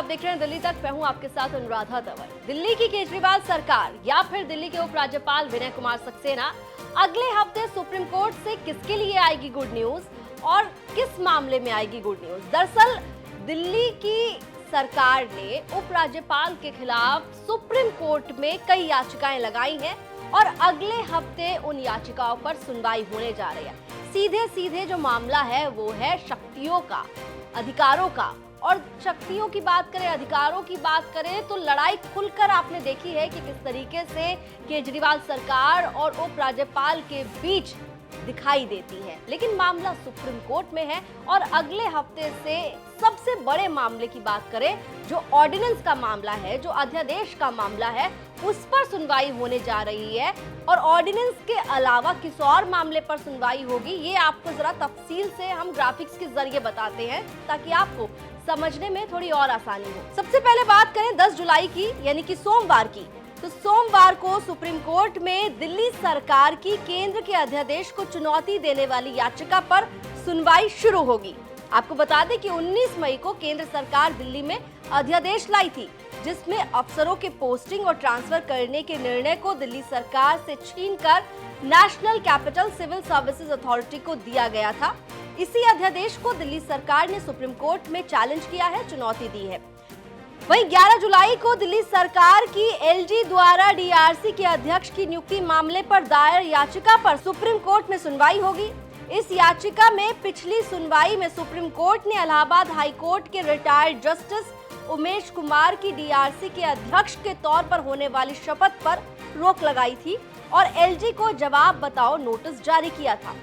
आप देख रहे हैं दिल्ली तक। मैं हूं आपके साथ अनुराधा तंवर। दिल्ली की केजरीवाल सरकार या फिर दिल्ली के उपराज्यपाल विनय कुमार सक्सेना अगले हफ्ते सुप्रीम कोर्ट से किसके लिए आएगी गुड न्यूज और किस मामले में आएगी गुड न्यूज? दरअसल दिल्ली की सरकार ने उपराज्यपाल के खिलाफ सुप्रीम कोर्ट में कई याचिकाएं लगाई हैं और अगले हफ्ते उन याचिकाओं पर सुनवाई होने जा रही है। सीधे सीधे जो मामला है वो है शक्तियों का, अधिकारों का। और शक्तियों की बात करें, अधिकारों की बात करें तो लड़ाई खुलकर आपने देखी है कि किस तरीके से केजरीवाल सरकार और उपराज्यपाल के बीच दिखाई देती है। लेकिन मामला सुप्रीम कोर्ट में है और अगले हफ्ते से सबसे बड़े मामले की बात करें, जो ऑर्डिनेंस का मामला है, जो अध्यादेश का मामला है, उस पर सुनवाई होने जा रही है। और ऑर्डिनेंस के अलावा किस और मामले पर सुनवाई होगी, ये आपको जरा तफसील से हम ग्राफिक्स के जरिए बताते हैं ताकि आपको समझने में थोड़ी और आसानी हो। सबसे पहले बात करें 10 जुलाई की, यानी कि सोमवार की। तो सोमवार को सुप्रीम कोर्ट में दिल्ली सरकार की केंद्र के अध्यादेश को चुनौती देने वाली याचिका पर सुनवाई शुरू होगी। आपको बता दें कि 19 मई को केंद्र सरकार दिल्ली में अध्यादेश लाई थी, जिसमें अफसरों के पोस्टिंग और ट्रांसफर करने के निर्णय को दिल्ली सरकार से छीनकर National Capital Civil Services Authority को दिया गया था। इसी अध्यादेश को दिल्ली सरकार ने सुप्रीम कोर्ट में चैलेंज किया है, चुनौती दी है। वहीं 11 जुलाई को दिल्ली सरकार की एलजी द्वारा डीआरसी के अध्यक्ष की नियुक्ति मामले पर दायर याचिका पर सुप्रीम कोर्ट में सुनवाई होगी। इस याचिका में पिछली सुनवाई में सुप्रीम कोर्ट ने इलाहाबाद हाई कोर्ट के रिटायर्ड जस्टिस उमेश कुमार की डीआरसी के अध्यक्ष के तौर पर होने वाली शपथ पर रोक लगाई थी और एलजी को जवाब बताओ नोटिस जारी किया था।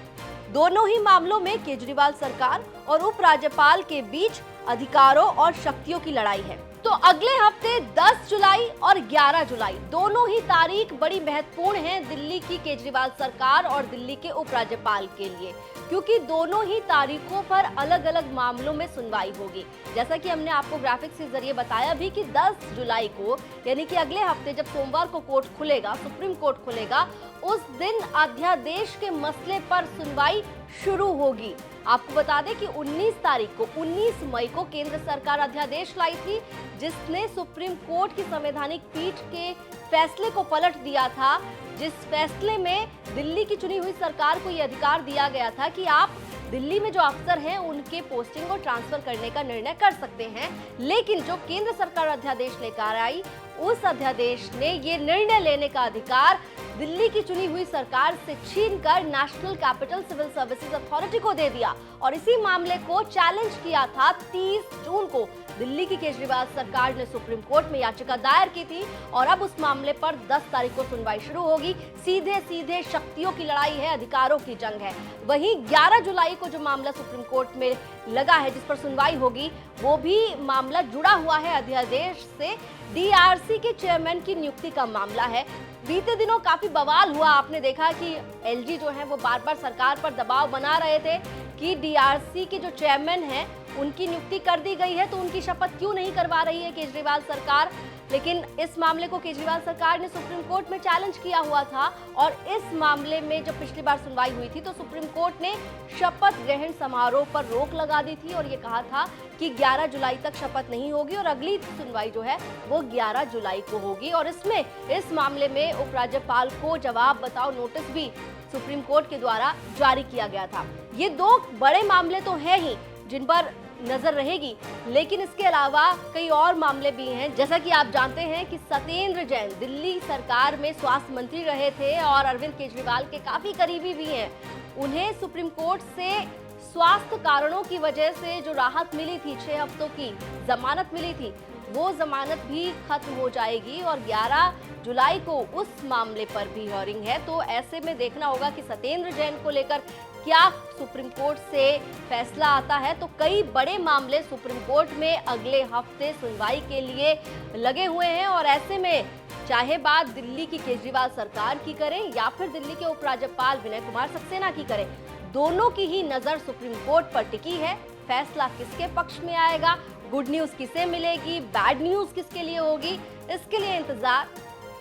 दोनों ही मामलों में केजरीवाल सरकार और उपराज्यपाल के बीच अधिकारों और शक्तियों की लड़ाई है। तो अगले हफ्ते 10 जुलाई और 11 जुलाई दोनों ही तारीख बड़ी महत्वपूर्ण है दिल्ली की केजरीवाल सरकार और दिल्ली के उपराज्यपाल के लिए, क्योंकि दोनों ही तारीखों पर अलग अलग मामलों में सुनवाई होगी। जैसा कि हमने आपको ग्राफिक्स के जरिए बताया भी कि 10 जुलाई को, यानी कि अगले हफ्ते जब सोमवार को कोर्ट खुलेगा, सुप्रीम कोर्ट खुलेगा, उस दिन अध्यादेश के मसले पर सुनवाई शुरू होगी। आपको बता दें कि 19 मई को केंद्र सरकार अध्यादेश लाई थी, जिसने सुप्रीम कोर्ट की संवैधानिक पीठ के फैसले को पलट दिया था, जिस फैसले में दिल्ली की चुनी हुई सरकार को यह अधिकार दिया गया था कि आप दिल्ली में जो अफसर हैं उनके पोस्टिंग और ट्रांसफर करने का निर्णय कर सकते हैं। लेकिन जो केंद्र सरकार अध्यादेश लेकर आई, उस अध्यादेश ने ये निर्णय लेने का अधिकार दिल्ली की चुनी हुई सरकार से छीनकर National Capital Civil Services Authority को दे दिया। और इसी मामले को चैलेंज किया था 30 जून को दिल्ली की केजरीवाल सरकार ने सुप्रीम कोर्ट में याचिका दायर की थी और अब उस मामले पर 10 तारीख को सुनवाई शुरू होगी। सीधे सीधे शक्तियों की लड़ाई है, अधिकारों की जंग है। वहीं 11 जुलाई को जो मामला सुप्रीम कोर्ट में लगा है, जिस पर सुनवाई होगी, वो भी मामला जुड़ा हुआ है अध्यादेश से। डीआरसी के चेयरमैन की नियुक्ति का मामला है। बीते दिनों काफी बवाल हुआ। आपने देखा कि एलजी जो है वो बार बार सरकार पर दबाव बना रहे थे कि डीआरसी के जो चेयरमैन हैं उनकी नियुक्ति कर दी गई है तो उनकी शपथ क्यों नहीं करवा रही है केजरीवाल सरकार। लेकिन इस मामले को केजरीवाल सरकार ने सुप्रीम कोर्ट में चैलेंज किया हुआ था और इस मामले में जब पिछली बार सुनवाई हुई थी तो सुप्रीम कोर्ट ने शपथ ग्रहण समारोह पर रोक लगा दी थी और ये कहा था कि 11 जुलाई तक शपथ नहीं होगी और अगली सुनवाई जो है वो 11 जुलाई को होगी। और इसमें इस मामले में उपराज्यपाल को जवाब बताओ नोटिस भी सुप्रीम कोर्ट के द्वारा जारी किया गया था। ये दो बड़े मामले तो हैं ही जिन पर नजर रहेगी, लेकिन इसके अलावा कई और मामले भी हैं। जैसा कि आप जानते हैं कि सत्येंद्र जैन दिल्ली सरकार में स्वास्थ्य मंत्री रहे थे और अरविंद केजरीवाल के काफी करीबी भी हैं। उन्हें सुप्रीम कोर्ट से स्वास्थ्य कारणों की वजह से जो राहत मिली थी, 6 हफ्तों की जमानत मिली थी, वो जमानत भी खत्म हो जाएगी और 11 जुलाई को उस मामले पर भी हियरिंग है। तो ऐसे में देखना होगा कि सत्येंद्र जैन को लेकर क्या सुप्रीम कोर्ट से फैसला आता है। तो कई बड़े मामले सुप्रीम कोर्ट में अगले हफ्ते सुनवाई के लिए लगे हुए हैं और ऐसे में चाहे बात दिल्ली की केजरीवाल सरकार की करें या फिर दिल्ली के उपराज्यपाल विनय कुमार सक्सेना की करें, दोनों की ही नजर सुप्रीम कोर्ट पर टिकी है। फैसला किसके पक्ष में आएगा, गुड न्यूज किसे मिलेगी, बैड न्यूज किसके लिए होगी, इसके लिए इंतजार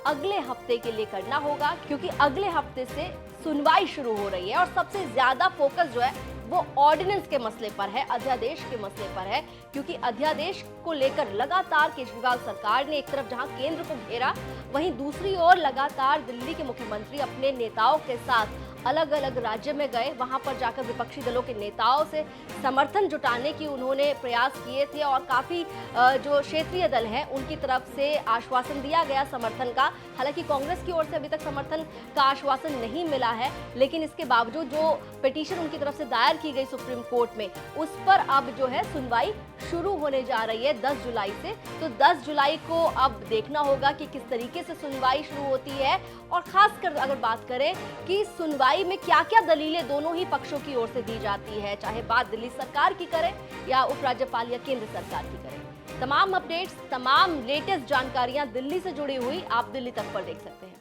अगले हफ्ते के लिए करना होगा, क्योंकि अगले हफ्ते से सुनवाई शुरू हो रही है और सबसे ज्यादा फोकस जो है वो ऑर्डिनेंस के मसले पर है, अध्यादेश के मसले पर है, क्योंकि अध्यादेश को लेकर लगातार केजरीवाल सरकार ने एक तरफ जहां केंद्र को घेरा, वहीं दूसरी ओर लगातार दिल्ली के मुख्यमंत्री अपने नेताओं के साथ अलग अलग राज्य में गए, वहां पर जाकर विपक्षी दलों के नेताओं से समर्थन जुटाने की उन्होंने प्रयास किए थे और काफी जो क्षेत्रीय दल हैं उनकी तरफ से आश्वासन दिया गया समर्थन का। हालांकि कांग्रेस की ओर से अभी तक समर्थन का आश्वासन नहीं मिला है, लेकिन इसके बावजूद जो पिटीशन उनकी तरफ से दायर की गई सुप्रीम कोर्ट में, उस पर अब जो है सुनवाई शुरू होने जा रही है 10 जुलाई से। तो 10 जुलाई को अब देखना होगा कि किस तरीके से सुनवाई शुरू होती है, और खासकर अगर बात करें कि सुनवाई में क्या क्या दलीलें दोनों ही पक्षों की ओर से दी जाती है, चाहे बात दिल्ली सरकार की करें या उपराज्यपाल या केंद्र सरकार की करें। तमाम अपडेट्स, तमाम लेटेस्ट जानकारियां दिल्ली से जुड़ी हुई आप दिल्ली तक पर देख सकते हैं।